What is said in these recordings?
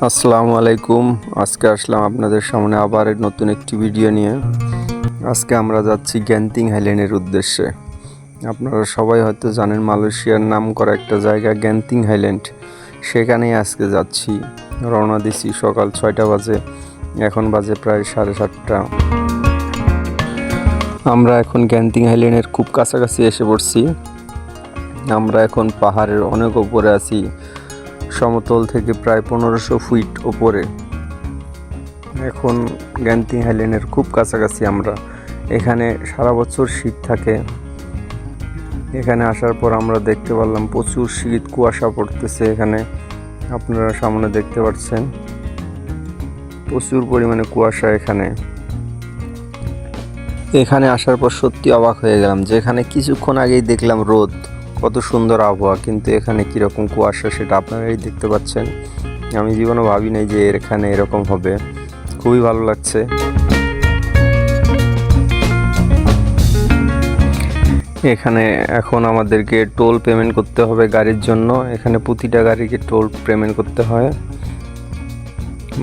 আসসালামু আলাইকুম। আজকে আসলাম আপনাদের সামনে আবার নতুন একটি ভিডিও নিয়ে। আজকে আমরা যাচ্ছি গ্যান্তিং হাইল্যান্ডের উদ্দেশ্যে। আপনারা সবাই হয়তো জানেন মালয়েশিয়ার নাম করা একটা জায়গা গ্যান্তিং হাইল্যান্ড, সেখানেই আজকে যাচ্ছি। রওনা দিছি সকাল 6টা বাজে, এখন বাজে প্রায় 7:30। আমরা এখন গ্যান্তিং হাইল্যান্ডের খুব কাছাকাছি এসে পড়ছি। আমরা এখন পাহাড়ের অনেক উপরে আছি, সমতল থেকে প্রায় 1500 ফিট উপরে। এখন গ্যান্তিং হাইল্যান্ডের খুব কাছাকাছি আমরা। এখানে সারা বছর শীত থাকে। এখানে আসার পর আমরা দেখতে পারলাম প্রচুর শীত, কুয়াশা পড়তেছে। এখানে আপনারা সামনে দেখতে পাচ্ছেন প্রচুর পরিমাণে কুয়াশা। এখানে আসার পর সত্যি অবাক হয়ে গেলাম, যেখানে কিছুক্ষণ আগেই দেখলাম রোদ, কত সুন্দর আবহাওয়া, কিন্তু এখানে কীরকম কুয়াশা সেটা আপনারাই দেখতে পাচ্ছেন। আমি জীবনে ভাবি নাই যে এখানে এরকম হবে। খুবই ভালো লাগছে। এখানে এখন আমাদেরকে টোল পেমেন্ট করতে হবে গাড়ির জন্য। এখানে প্রতিটা গাড়িকে টোল পেমেন্ট করতে হয়।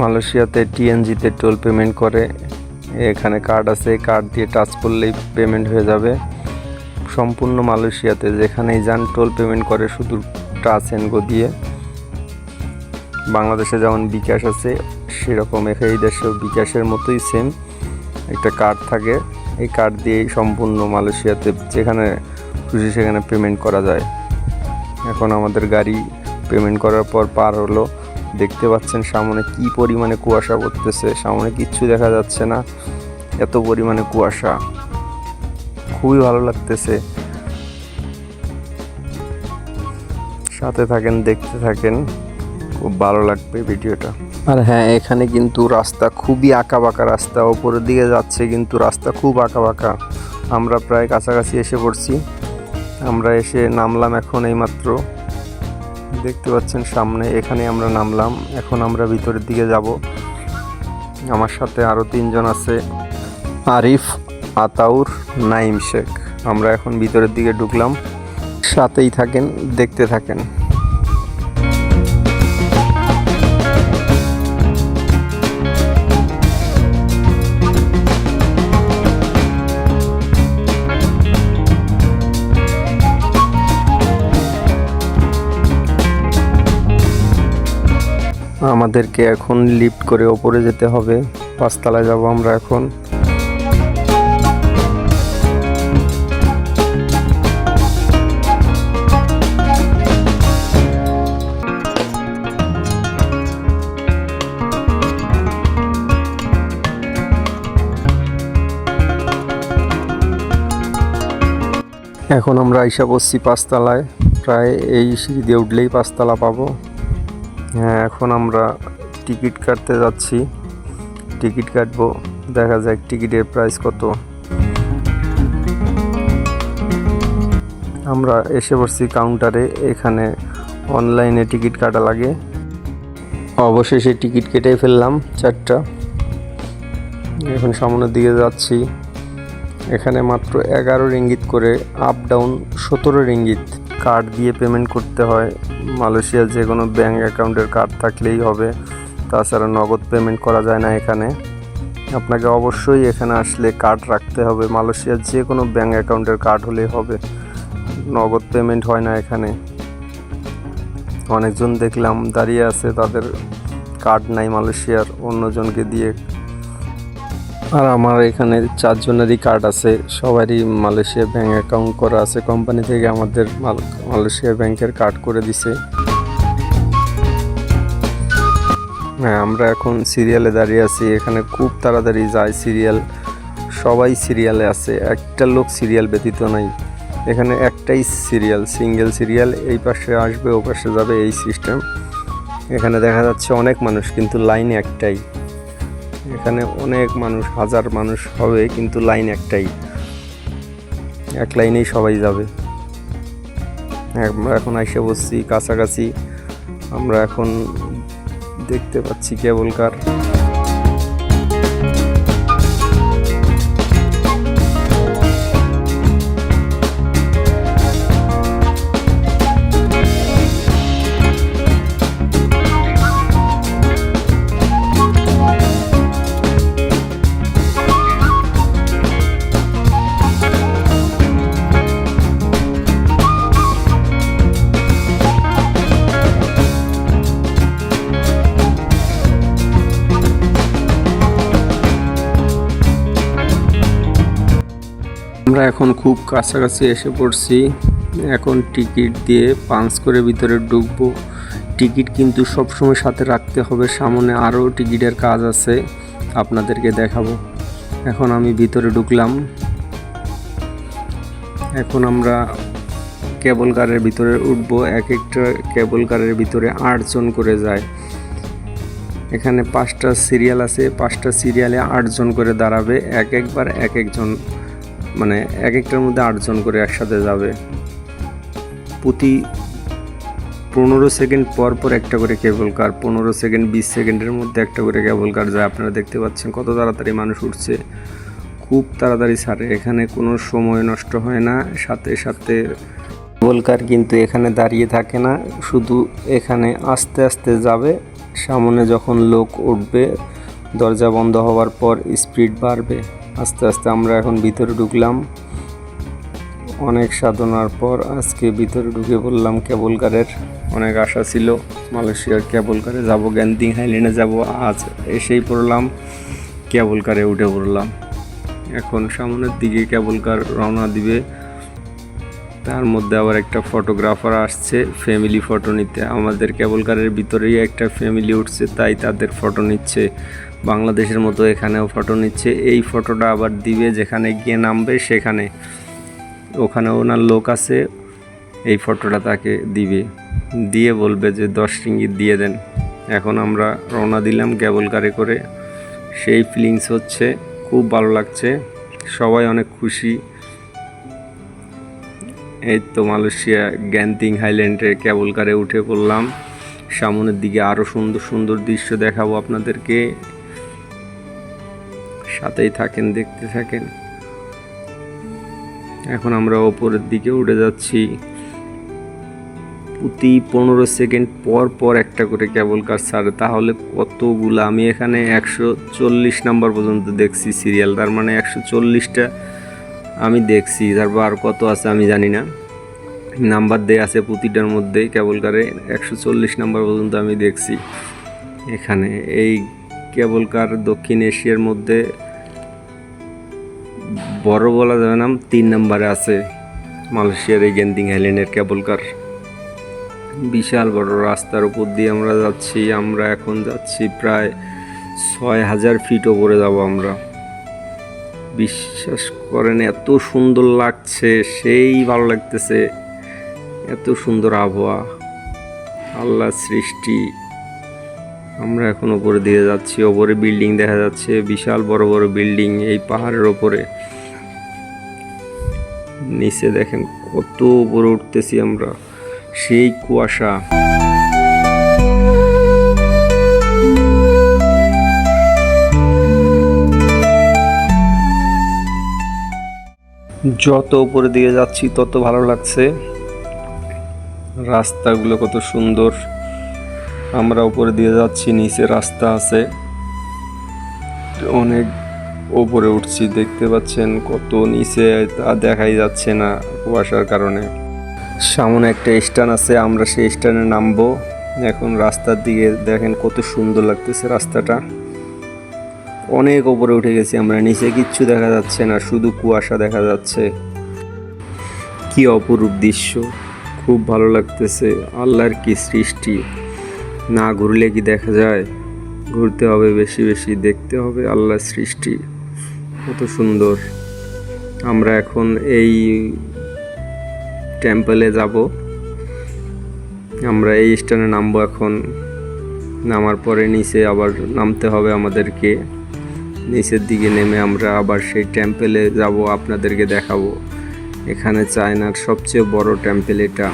মালয়েশিয়াতে টিএনজিতে টোল পেমেন্ট করে। এখানে কার্ড আছে, কার্ড দিয়ে টাচ করলেই পেমেন্ট হয়ে যাবে। সম্পূর্ণ মালয়েশিয়াতে যেখানেই যান টোল পেমেন্ট করে শুধু টাচ অ্যান্ড গো দিয়ে। বাংলাদেশে যেমন বিকাশ আছে সেরকম এই দেশেও বিকাশের মতোই সেম একটা কার্ড থাকে। এই কার্ড দিয়েই সম্পূর্ণ মালয়েশিয়াতে যেখানে খুশি সেখানে পেমেন্ট করা যায়। এখন আমাদের গাড়ি পেমেন্ট করার পর পার হলো। দেখতে পাচ্ছেন সামনে কি পরিমাণে কুয়াশা পড়তেছে, সামনে কিচ্ছু দেখা যাচ্ছে না, এত পরিমাণে কুয়াশা। খুবই ভালো লাগতেছে। সাথে থাকেন, দেখতে থাকেন, খুব ভালো লাগবে ভিডিওটা। আর হ্যাঁ, এখানে কিন্তু রাস্তা খুবই আঁকাবাঁকা রাস্তা, ওপরের দিকে যাচ্ছে কিন্তু রাস্তা খুব আঁকাবাঁকা। আমরা প্রায় কাছাকাছি এসে পড়ছি। আমরা এসে নামলাম এখন এইমাত্র, দেখতে পাচ্ছেন সামনে। এখানে আমরা নামলাম, এখন আমরা ভিতরের দিকে যাব। আমার সাথে আরও 3 জন আছে, আরিফ, আতাউর, নাইম শেখ। আমরা এখন ভিতরের দিকে ঢুকলাম। সাথেই থাকেন, দেখতে থাকেন। আমাদেরকে এখন লিফট করে ওপরে যেতে হবে। 5 তলায় যাব আমরা এখন। এখন আমরা আইসা পড়ছি 5 তলায়। প্রায় এই সিঁড়ি দিয়ে উঠলেই 5 তলা পাবো। হ্যাঁ, এখন আমরা টিকিট কাটতে যাচ্ছি। টিকিট কাটবো, দেখা যাক টিকিটের প্রাইস কত। আমরা এসে পড়ছি কাউন্টারে। এখানে অনলাইনে টিকিট কাটা লাগে। অবশেষে টিকিট কেটে ফেললাম 4টা। এখন সামনের দিকে যাচ্ছি। এখানে মাত্র 11 রিঙ্গিত করে, আপ ডাউন 17 রিঙ্গিত। কার্ড দিয়ে পেমেন্ট করতে হয়। মালয়েশিয়ার যে কোনো ব্যাঙ্ক অ্যাকাউন্টের কার্ড থাকলেই হবে, তাছাড়া নগদ পেমেন্ট করা যায় না এখানে। আপনাকে অবশ্যই এখানে আসলে কার্ড রাখতে হবে। মালয়েশিয়ার যে কোনো ব্যাঙ্ক অ্যাকাউন্টের কার্ড হলেই হবে, নগদ পেমেন্ট হয় না এখানে। অনেকজন দেখলাম দাঁড়িয়ে আছে, তাদের কার্ড নাই মালয়েশিয়ার, অন্যজনকে দিয়ে। আর আমার এখানে 4 জনেরই কার্ড আছে, সবারই মালয়েশিয়া ব্যাঙ্ক অ্যাকাউন্ট করা আছে। কোম্পানি থেকে আমাদের মালয়েশিয়া ব্যাংকের কার্ড করে দিছে। হ্যাঁ, আমরা এখন সিরিয়ালে দাঁড়িয়ে আছি। এখানে খুব তাড়াতাড়ি যায় সিরিয়াল, সবাই সিরিয়ালে আছে, একটা লোক সিরিয়াল ব্যতীত নাই। এখানে একটাই সিরিয়াল, সিঙ্গেল সিরিয়াল, এই পাশে আসবে ও পাশে যাবে, এই সিস্টেম। এখানে দেখা যাচ্ছে অনেক মানুষ, কিন্তু লাইন একটাই। এখানে অনেক মানুষ, 1000 মানুষ হবে, কিন্তু লাইন একটাই, এক লাইনেই সবাই যাবে। আমরা এখন আইসা বসছি কাছাকাছি। আমরা এখন দেখতে পাচ্ছি কেবল কার। আমরা এখন খুব কাছাকাছি এসে পড়ছি। এখন টিকিট দিয়ে পাঞ্চ করে ভিতরে ঢুকবো। টিকিট কিন্তু সবসময় সাথে রাখতে হবে, সামনে আরও টিকিটের কাজ আছে, আপনাদেরকে দেখাবো। এখন আমি ভিতরে ঢুকলাম। এখন আমরা কেবল কারের ভিতরে উঠবো। এক একটা কেবল কারের ভিতরে 8 জন করে যায়। এখানে 5টা সিরিয়াল আছে, 5টা সিরিয়ালে 8 জন করে দাঁড়াবে। একবার এক একজন, মানে এক একটার মধ্যে 8 জন করে একসাথে যাবে। প্রতি 15 সেকেন্ড পর পর একটা করে কেবল কার, 15 সেকেন্ড 20 সেকেন্ডের মধ্যে একটা করে কেবল কার যায়। আপনারা দেখতে পাচ্ছেন কত তাড়াতাড়ি মানুষ উঠছে, খুব তাড়াতাড়ি ছাড়ে। এখানে কোনো সময় নষ্ট হয় না। সাথে সাথে কেবল কার কিন্তু এখানে দাঁড়িয়ে থাকে না, শুধু এখানে আস্তে আস্তে যাবে। সামনে যখন লোক উঠবে, দরজা বন্ধ হওয়ার পর স্পিড বাড়বে আস্তে আস্তে। আমরা এখন ভিতরে ঢুকলাম। অনেক সাধনার পর আজকে ভিতরে ঢুকে পড়লাম কেবল কারের। অনেক আশা ছিল মালয়েশিয়ার কেবল কারে যাব, গ্যান্টিং হাইল্যান্ডে যাব। আজ এসেই পড়লাম, কেবল কারে উঠে পড়লাম। এখন সামনের দিকে কেবল কার রওনা দিবে। তার মধ্যে আবার একটা ফটোগ্রাফার আসছে ফ্যামিলি ফটো নিতে। আমাদের কেবল কারের ভিতরেই একটা ফ্যামিলি উঠছে, তাই তাদের ফটো নিচ্ছে। বাংলাদেশের মতো এখানেও ফটো নিচ্ছে। এই ফটোটা আবার দিবে যেখানে গিয়ে নামবে, সেখানে ওখানে ওনার লোক আছে, এই ফটোটা তাকে দিবে, দিয়ে বলবে যে 10 রিঙ্গিত দিয়ে দেন। এখন আমরা রওনা দিলাম কেবল কারে করে। সেই ফিলিংস হচ্ছে, খুব ভালো লাগছে, সবাই অনেক খুশি। এই তো মালয়েশিয়া গ্যান্টিং হাইল্যান্ডে কেবল কারে উঠে পড়লাম। সামনের দিকে আরও সুন্দর সুন্দর দৃশ্য দেখাবো আপনাদেরকে, সাথেই থাকেন, দেখতে থাকেন। এখন আমরা ওপরের দিকে উঠে যাচ্ছি। প্রতি 15 সেকেন্ড পর পর একটা করে কেবল কার ছাড়ে, তাহলে কতগুলো। আমি এখানে 140 নাম্বার পর্যন্ত দেখছি সিরিয়াল, তার মানে 140টা আমি দেখছি। তারপর আর কত আছে আমি জানি না, নাম্বার দেয়া আছে প্রতিটার মধ্যে। কেবল কারে 140 নাম্বার পর্যন্ত আমি দেখছি এখানে। এই কেবল কার দক্ষিণ এশিয়ার মধ্যে বড় বলা যাবে না, 3 নম্বরে আছে মালয়েশিয়ার এই গ্যান্টিং হাইল্যান্ডের কেবল কার। বিশাল বড় রাস্তার উপর দিয়ে আমরা যাচ্ছি। আমরা এখন যাচ্ছি প্রায় 6000 ফিট ওপরে যাব আমরা। বিশ্বাস করেন এত সুন্দর লাগছে, সেই ভালো লাগতেছে, এত সুন্দর আবহাওয়া, আল্লাহর সৃষ্টি। আমরা এখন ওপরে দিয়ে যাচ্ছি। ওপরে বিল্ডিং দেখা যাচ্ছে, বিশাল বড় বড় বিল্ডিং এই পাহাড়ের ওপরে। নিচে দেখেন কত উপরে উঠতেছি আমরা, সেই কুয়াশা। যত উপরে দিয়ে যাচ্ছি তত ভালো লাগছে, রাস্তাগুলো কত সুন্দর। আমরা উপরে দিয়ে যাচ্ছি, নিচে রাস্তা আছে, অনেক উপরে উঠছি। দেখতে পাচ্ছেন কত নিচে, তা দেখাই যাচ্ছে না কুয়াশার কারণে। সামনে একটা স্ট্যান্ড আছে, আমরা সেই স্ট্যান্ডে নামবো। এখন রাস্তার দিকে দেখেন কত সুন্দর লাগতেছে রাস্তাটা। অনেক উপরে উঠে গেছি আমরা, নিচে কিচ্ছু দেখা যাচ্ছে না, শুধু কুয়াশা দেখা যাচ্ছে। কি অপরূপ দৃশ্য, খুব ভালো লাগতেছে। আল্লাহর কি সৃষ্টি, না ঘুরলে কি দেখা যায়? ঘুরতে হবে, বেশি বেশি দেখতে হবে আল্লাহর সৃষ্টি, কত সুন্দর। আমরা এখন এই টেম্পলে যাব, আমরা এই স্থানে নামবো। এখন নামার পরে নিচে আবার নামতে হবে আমাদেরকে। নিচের দিকে নেমে আমরা আবার সেই টেম্পলে যাব, আপনাদেরকে দেখাবো। এখানে চায়নার সবচেয়ে বড় টেম্পল এটা।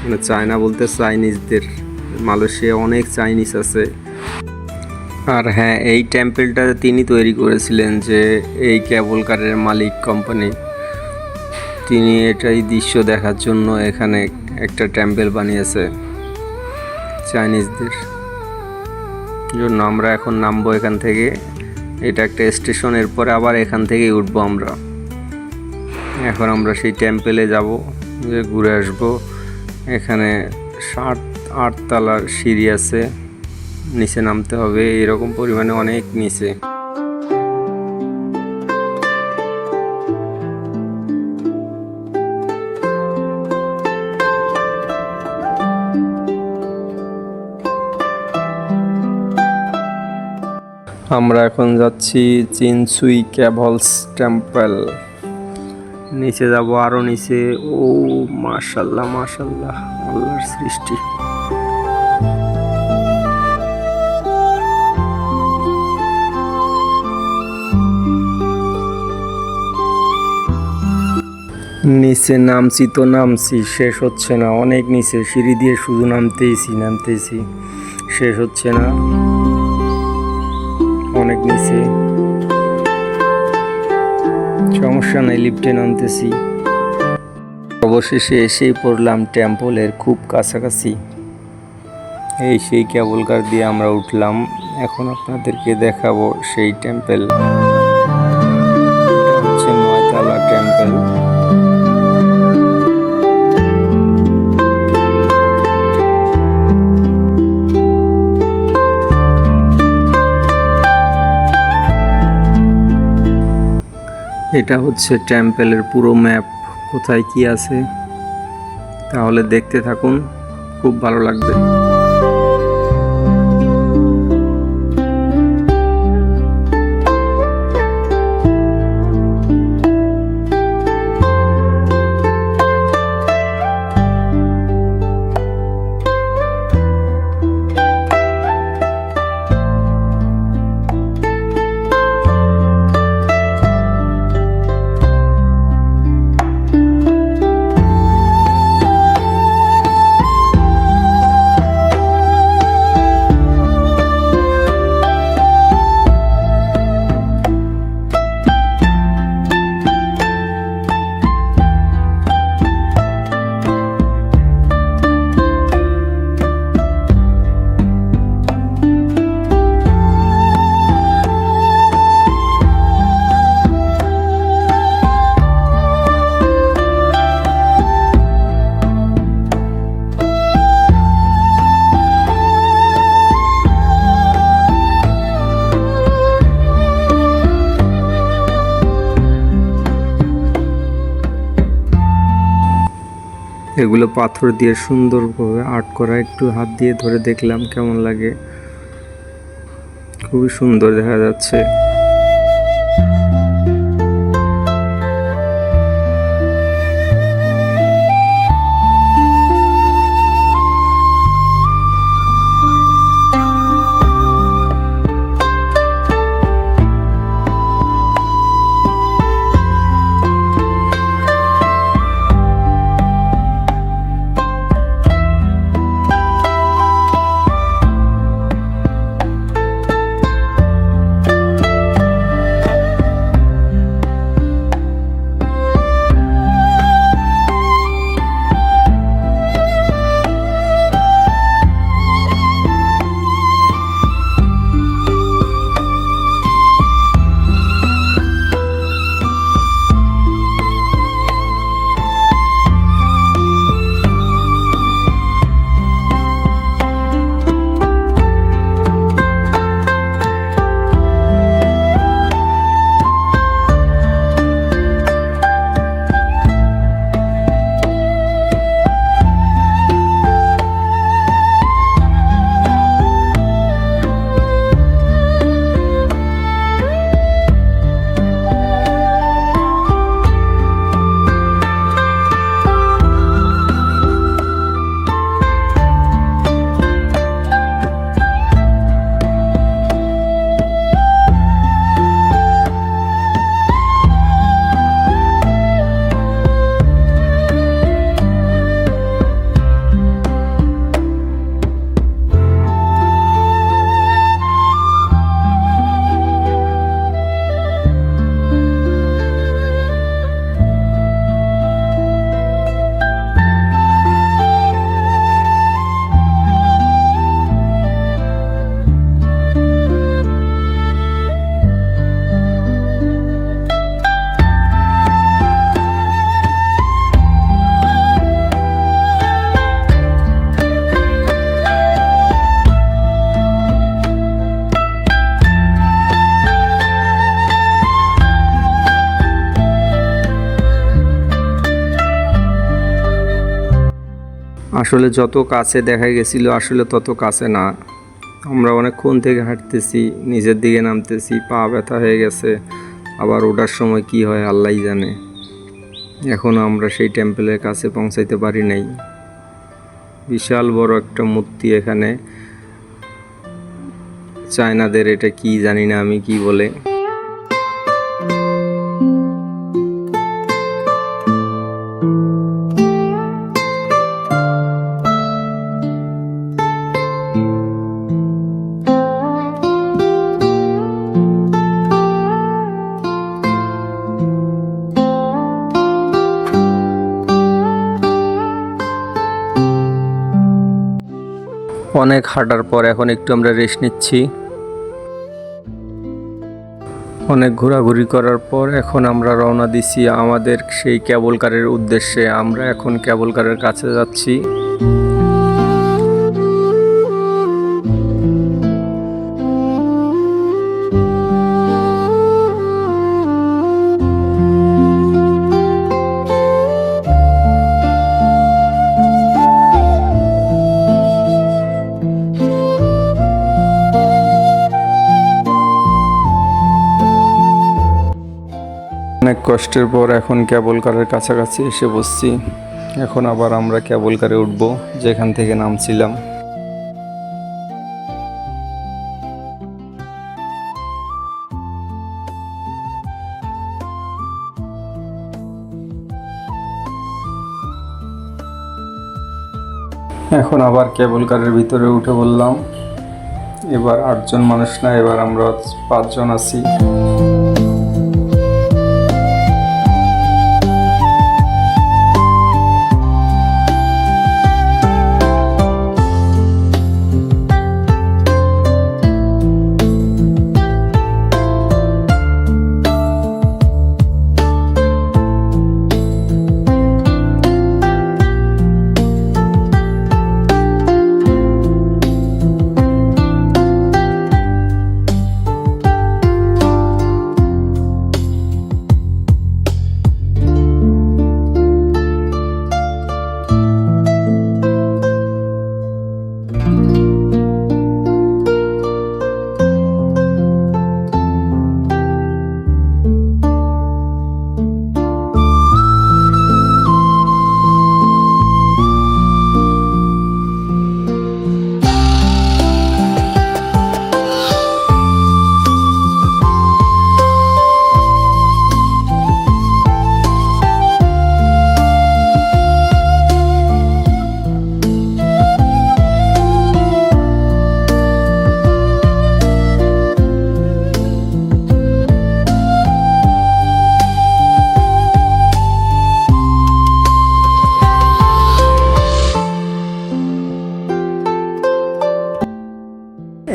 মানে চায়না বলতে চাইনিজদের, মালয়েশিয়া অনেক চাইনিজ আছে। আর হ্যাঁ, এই টেম্পলটা তিনি তৈরি করেছিলেন, যে এই কেবল কারের মালিক কোম্পানি, তিনি এটাই দৃশ্য দেখার জন্য এখানে একটা টেম্পল বানিয়েছে চাইনিজদের জন্য। আমরা এখন নামবো এখান থেকে, এটা একটা স্টেশন, এরপরে আবার এখান থেকেই উঠবো আমরা। এখন আমরা সেই টেম্পলে যাব, যে ঘুরে আসবো। এখানে 7-8 তলার সিঁড়ি আছে, নিচে নামতে হবে, এরকম পরিমাণে অনেক নিচে। আমরা এখন যাচ্ছি চিনসুই ক্যাভলস টেম্পল। নিচে যাব আরো নিচে। ও মাশাল্লাহ মাশাল্লাহ, আল্লাহর সৃষ্টি। নিচে নামছি তো নামছি, শেষ হচ্ছে না, অনেক নিচে, সিঁড়ি দিয়ে শুধু নামতেইছি, শেষ হচ্ছে না, অনেক নিচে। সমস্যা নাই, লিফটে নামতেছি। অবশেষে এসেই পড়লাম টেম্পলের খুব কাছাকাছি। এই সেই কেবল কার দিয়ে আমরা উঠলাম। এখন আপনাদেরকে দেখাবো সেই টেম্পল। এটা হচ্ছে 9 তলা টেম্পল। এটা হচ্ছে টেম্পলের পুরো ম্যাপ, কোথায় কি আছে। তাহলে দেখতে থাকুন, খুব ভালো লাগবে। এগুলো পাথর দিয়ে সুন্দরভাবে আর্ট করা। একটু হাত দিয়ে ধরে দেখলাম কেমন লাগে, খুবই সুন্দর দেখা যাচ্ছে। আসলে যত কাছে দেখা গেছিল আসলে তত কাছে না, আমরা অনেকক্ষণ থেকে হাঁটতেছি, নিচের দিকে নামতেছি, পা ব্যথা হয়ে গেছে। আবার ওঠার সময় কি হয় আল্লাহই জানে। এখনও আমরা সেই টেম্পলের কাছে পৌঁছাইতে পারি নাই। বিশাল বড় একটা মূর্তি এখানে, চায়নাদের এটা কি জানি না আমি কি বলে। অনেক হাঁটার পর এখন একটু আমরা রেস্ট নিচ্ছি। অনেক ঘোরাঘুরি করার পর এখন আমরা রওনা দিছি আমাদের সেই কেবল কারের উদ্দেশ্যে। আমরা এখন কেবল কারের কাছে যাচ্ছি। অনেক কষ্টের পর এখন কেবল কারের কাছাকাছি এসে বসছি। এখন আবার আমরা কেবল কারে উঠব যেখান থেকে নামছিলাম। এখন আবার কেবল কারের ভিতরে উঠে বললাম। এবার 8 জন মানুষ না, এবার আমরা 5 জন আছি।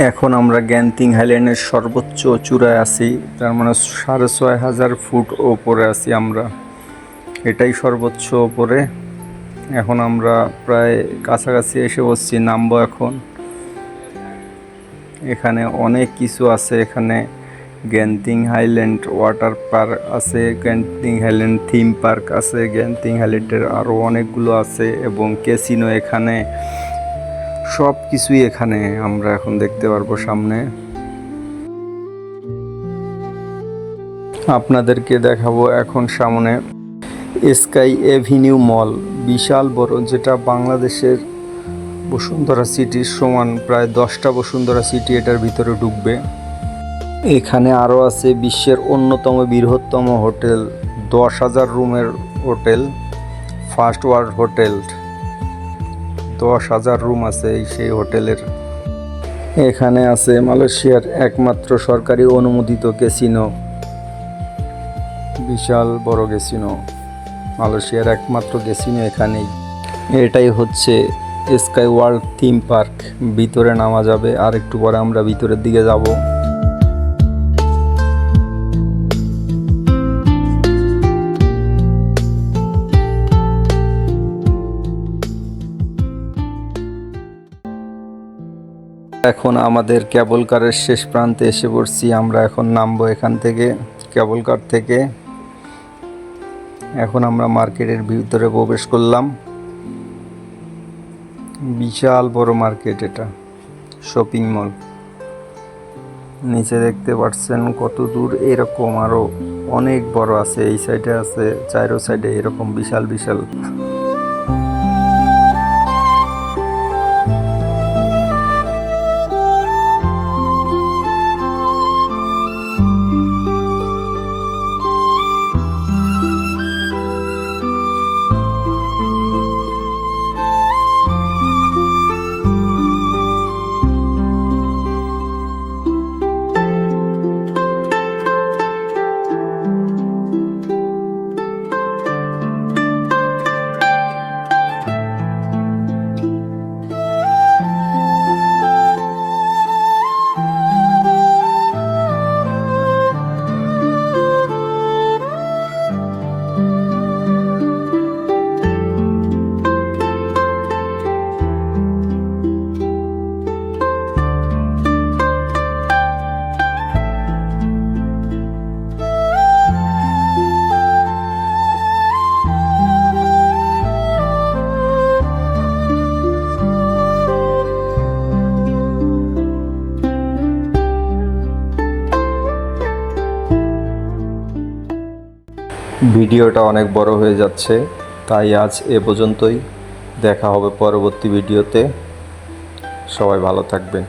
এখন আমরা গ্যান্তিং হাইল্যান্ডের সর্বোচ্চ চূড়ায় আছি, তার মানে 6500 ফুট ওপরে আছি আমরা। এটাই সর্বোচ্চ ওপরে। এখন আমরা প্রায় কাছাকাছি এসে বসছি, নামবো এখন। এখানে অনেক কিছু আছে। এখানে গ্যান্তিং হাইল্যান্ড ওয়াটার পার্ক আছে, গ্যান্তিং হাইল্যান্ড থিম পার্ক আছে, গ্যান্তিং হাইল্যান্ডের আরও অনেকগুলো আছে, এবং ক্যাসিনো এখানে। সব কিছুই এখানে আমরা এখন দেখতে পারবো সামনে। আপনাদেরকে দেখাবো এখন সামনে স্কাই এভিনিউ মল, বিশাল বড়, যেটা বাংলাদেশের বসুন্ধরা সিটির সমান। প্রায় 10টা বসুন্ধরা সিটি এটার ভিতরে ঢুকবে। এখানে আরও আছে বিশ্বের অন্যতম বৃহত্তম হোটেল, 10,000 রুমের hotel, first world hotel. 10,000 room আছে সেই হোটেলের। এখানে আছে মালয়েশিয়ার একমাত্র সরকারি অনুমোদিত ক্যাসিনো, বিশাল বড় ক্যাসিনো, মালয়েশিয়ার একমাত্র ক্যাসিনো এখানেই। এটাই হচ্ছে স্কাই ওয়ার্ল্ড থিম পার্ক। ভিতরে নামা যাবে, আর একটু পরে আমরা ভিতরের দিকে যাব। এখন আমাদের কেবল কারের শেষ প্রান্তে এসে পড়ছি। আমরা এখন নামবো এখান থেকে, কেবল কার থেকে। এখন আমরা মার্কেটের ভিতরে প্রবেশ করলাম। বিশাল বড় মার্কেট এটা, শপিং মল। নিচে দেখতে পাচ্ছেন কত দূর, এরকম আরো অনেক বড় আছে, এই সাইডে আছে, চারো সাইডে এরকম বিশাল বিশাল। ভিডিওটা অনেক বড় হয়ে যাচ্ছে, তাই আজ এ পর্যন্তই। দেখা হবে পরবর্তী ভিডিওতে। সবাই ভালো থাকবেন।